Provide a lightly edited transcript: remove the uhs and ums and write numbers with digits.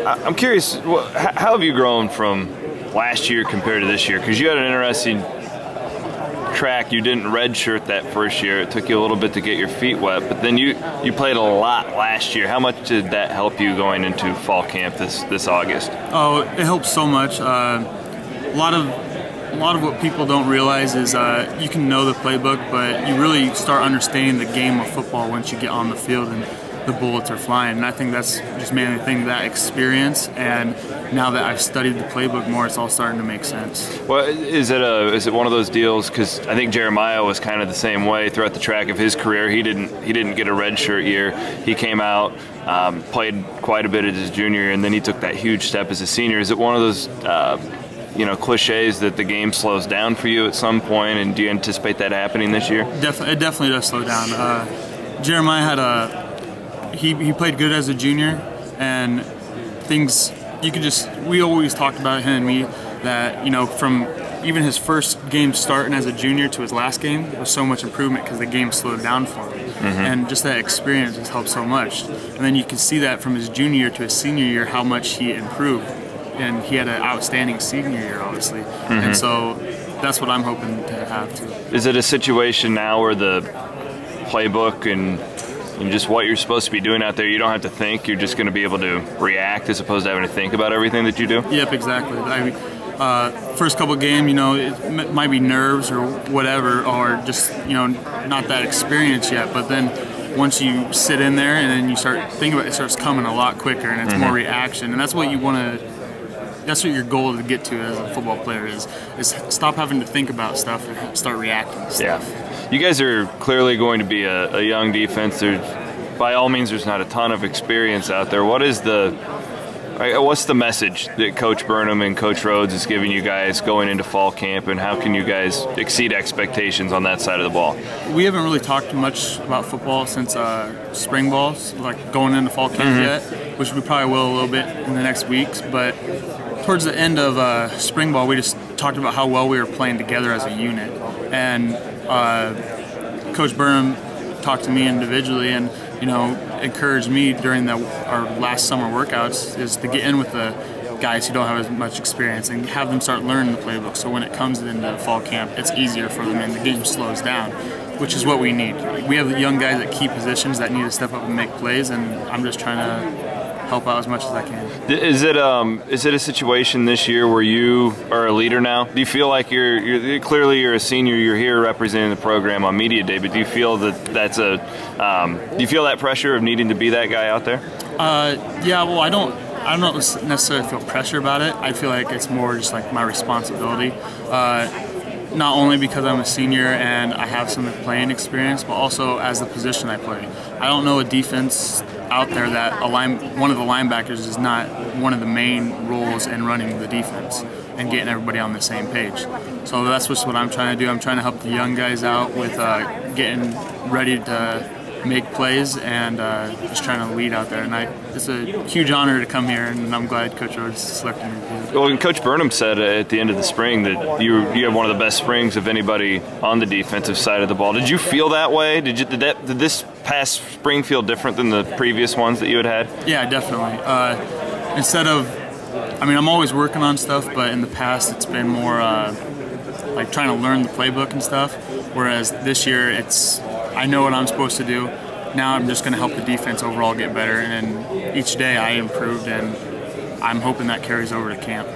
I'm curious, how have you grown from last year compared to this year? Because you had an interesting track. You didn't redshirt that first year. It took you a little bit to get your feet wet, but then you played a lot last year. How much did that help you going into fall camp this August? Oh, it helps so much. A lot of what people don't realize is you can know the playbook, but you really start understanding the game of football once you get on the field and the bullets are flying. And I think that's just mainly the thing, that experience. And now that I've studied the playbook more, it's all starting to make sense. Well, is it one of those deals? Because I think Jeremiah was kind of the same way throughout the track of his career. He didn't get a redshirt year. He came out, played quite a bit as his junior year, and then he took that huge step as a senior. Is it one of those cliches that the game slows down for you at some point, and do you anticipate that happening this year? It definitely does slow down. Jeremiah had he played good as a junior, and things we always talked about, him and me, that from even his first game starting as a junior to his last game was so much improvement because the game slowed down for him. And just that experience has helped so much. And then you can see that from his junior year to his senior year how much he improved. And he had an outstanding senior year, obviously. And so that's what I'm hoping to have too. Is it a situation now where the playbook and just what you're supposed to be doing out there, you don't have to think, you're just going to be able to react as opposed to having to think about everything that you do? Yep, exactly. First couple games, it might be nerves or whatever, or just not that experience yet, but then once you sit in there and then you start thinking about it, it starts coming a lot quicker, and it's more reaction, and that's what you want to. That's what your goal to get to as a football player is stop having to think about stuff and start reacting to stuff. Yeah. You guys are clearly going to be a young defense. By all means, there's not a ton of experience out there. What's the message that Coach Burnham and Coach Rhodes is giving you guys going into fall camp, and how can you guys exceed expectations on that side of the ball? We haven't really talked much about football since spring balls, like going into fall camp yet, which we probably will a little bit in the next weeks, but towards the end of spring ball, we just talked about how well we were playing together as a unit. And Coach Burnham talked to me individually and encouraged me during our last summer workouts is to get in with the guys who don't have as much experience and have them start learning the playbook. So when it comes into fall camp, it's easier for them and the game slows down, which is what we need. We have young guys at key positions that need to step up and make plays, and I'm just trying to help out as much as I can. Is it a situation this year where you are a leader now? Do you feel like you're clearly you're a senior, you're here representing the program on media day, but do you feel do you feel that pressure of needing to be that guy out there? Yeah, well, I don't necessarily feel pressure about it. I feel like it's more just like my responsibility. Not only because I'm a senior and I have some playing experience, but also as the position I play. I don't know a defense out there that one of the linebackers is not one of the main roles in running the defense and getting everybody on the same page. So that's just what I'm trying to do. I'm trying to help the young guys out with getting ready to make plays and just trying to lead out there. And it's a huge honor to come here, and I'm glad Coach Rhodes selected me. Well, and Coach Burnham said at the end of the spring that you have one of the best springs of anybody on the defensive side of the ball. Did you feel that way? Did this past spring feel different than the previous ones that you had? Yeah, definitely. I'm always working on stuff, but in the past it's been more like trying to learn the playbook and stuff, whereas this year I know what I'm supposed to do. Now I'm just going to help the defense overall get better, and each day I improved, and I'm hoping that carries over to camp.